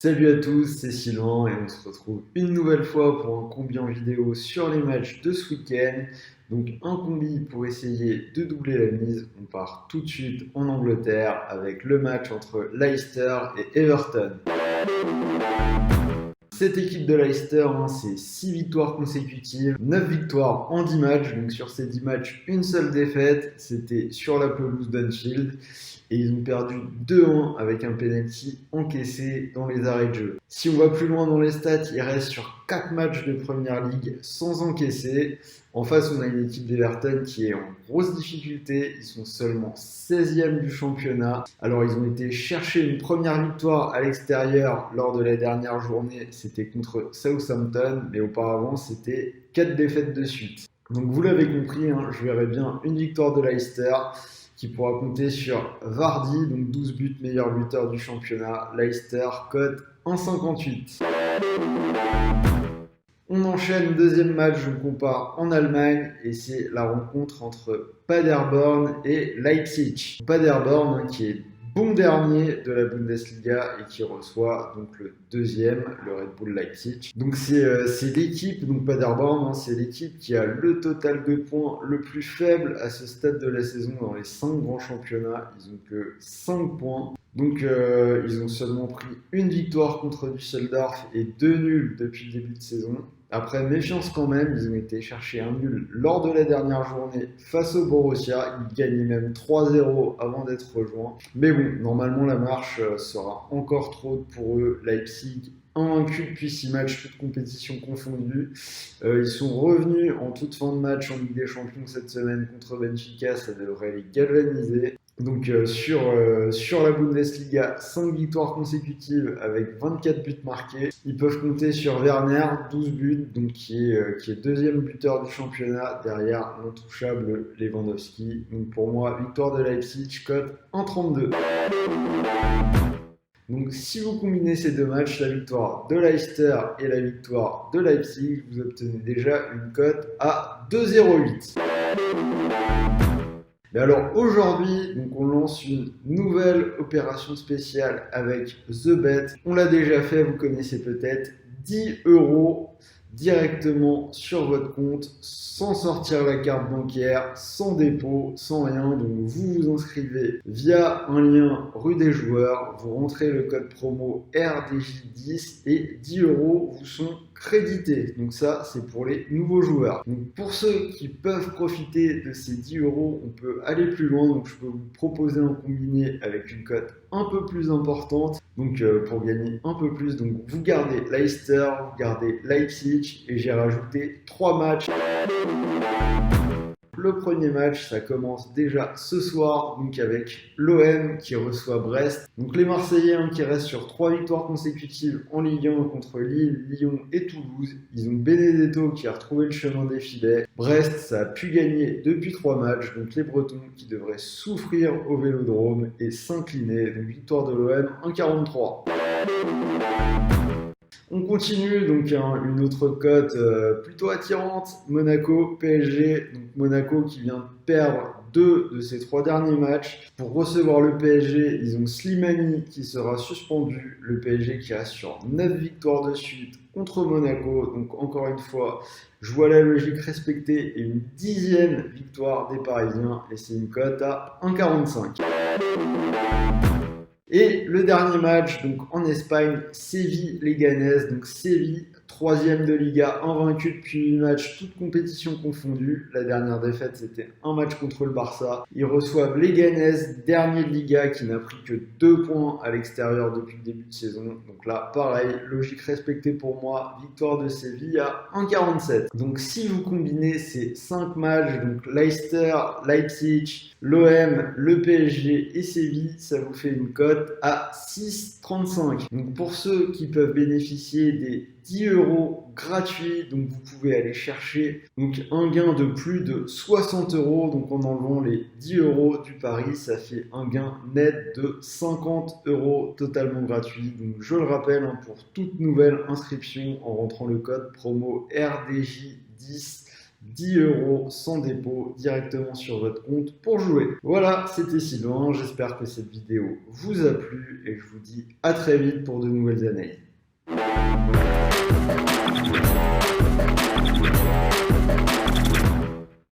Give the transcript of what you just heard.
Salut à tous, c'est Sylvain et on se retrouve une nouvelle fois pour un combi en vidéo sur les matchs de ce week-end. Donc un combi pour essayer de doubler la mise. On part tout de suite en Angleterre avec le match entre Leicester et Everton. Cette équipe de Leicester, c'est 6 victoires consécutives, 9 victoires en 10 matchs. Donc sur ces 10 matchs, une seule défaite, c'était sur la pelouse d'Anfield. Et ils ont perdu 2-1 avec un penalty encaissé dans les arrêts de jeu. Si on va plus loin dans les stats, ils restent sur 4 matchs de Première Ligue sans encaisser. En face, on a une équipe d'Everton qui est en grosse difficulté. Ils sont seulement 16e du championnat. Alors, ils ont été chercher une première victoire à l'extérieur lors de la dernière journée. C'était contre Southampton, mais auparavant, c'était 4 défaites de suite. Donc, vous l'avez compris, je verrais bien une victoire de Leicester qui pourra compter sur Vardy, donc 12 buts, meilleur buteur du championnat. Leicester, cote 1,58. On enchaîne, deuxième match, on part en Allemagne et c'est la rencontre entre Paderborn et Leipzig. Paderborn qui est bon dernier de la Bundesliga et qui reçoit donc le deuxième, le Red Bull Leipzig. Donc c'est l'équipe, donc Paderborn, c'est l'équipe qui a le total de points le plus faible à ce stade de la saison dans les 5 grands championnats. Ils ont que 5 points. Donc ils ont seulement pris une victoire contre Düsseldorf et 2 nuls depuis le début de saison. Après, méfiance quand même, ils ont été chercher un nul lors de la dernière journée face au Borussia. Ils gagnaient même 3-0 avant d'être rejoints. Mais bon, normalement la marche sera encore trop haute pour eux. Leipzig, invaincus depuis 6 matchs, toutes compétitions confondues. Ils sont revenus en toute fin de match en Ligue des Champions cette semaine contre Benfica, ça devrait les galvaniser. Donc sur la Bundesliga, 5 victoires consécutives avec 24 buts marqués. Ils peuvent compter sur Werner, 12 buts, donc qui est deuxième buteur du championnat derrière l'intouchable Lewandowski. Donc pour moi, victoire de Leipzig, cote 1,32. Donc si vous combinez ces deux matchs, la victoire de Leicester et la victoire de Leipzig, vous obtenez déjà une cote à 2,08. Mais alors aujourd'hui, donc on lance une nouvelle opération spéciale avec The Bet. On l'a déjà fait, vous connaissez peut-être, 10 € directement sur votre compte, sans sortir la carte bancaire, sans dépôt, sans rien. Donc vous vous inscrivez via un lien rue des joueurs, vous rentrez le code promo RDJ10 et 10 € vous sont crédités. Donc ça, c'est pour les nouveaux joueurs. Donc pour ceux qui peuvent profiter de ces 10 €, on peut aller plus loin. Donc je peux vous proposer un combiné avec une cote un peu plus importante. Donc pour gagner un peu plus, donc vous gardez Leicester, vous gardez Leipzig et j'ai rajouté 3 matchs. Le premier match, ça commence déjà ce soir, donc avec l'OM qui reçoit Brest. Donc les Marseillais qui restent sur 3 victoires consécutives en Ligue 1 contre Lille, Lyon et Toulouse. Ils ont Benedetto qui a retrouvé le chemin des filets. Brest, ça a pu gagner depuis 3 matchs, donc les Bretons qui devraient souffrir au Vélodrome et s'incliner. Donc victoire de l'OM 1,43. On continue, donc une autre cote plutôt attirante, Monaco, PSG. Donc Monaco qui vient de perdre 2 de ses 3 derniers matchs. Pour recevoir le PSG, ils ont Slimani qui sera suspendu. Le PSG qui reste sur 9 victoires de suite contre Monaco. Donc encore une fois, je vois la logique respectée et une 10e victoire des Parisiens. Et c'est une cote à 1,45. Et le dernier match, donc en Espagne, Séville-Leganés. Donc Séville, 3e de Liga, invaincu depuis 8 matchs, toutes compétitions confondues. La dernière défaite, c'était un match contre le Barça. Ils reçoivent Leganés, dernier de Liga, qui n'a pris que 2 points à l'extérieur depuis le début de saison. Donc là, pareil, logique respectée pour moi, victoire de Séville à 1,47. Donc si vous combinez ces 5 matchs, donc Leicester, Leipzig, l'OM, le PSG et Séville, ça vous fait une cote à 6,35. Donc pour ceux qui peuvent bénéficier des 10 € gratuits, donc vous pouvez aller chercher donc un gain de plus de 60 €. Donc en enlevant les 10 € du pari, ça fait un gain net de 50 € totalement gratuit. Donc je le rappelle, pour toute nouvelle inscription en rentrant le code promo RDJ10, 10 € sans dépôt directement sur votre compte pour jouer. Voilà, c'était Sylvain, j'espère que cette vidéo vous a plu et je vous dis à très vite pour de nouvelles analyses.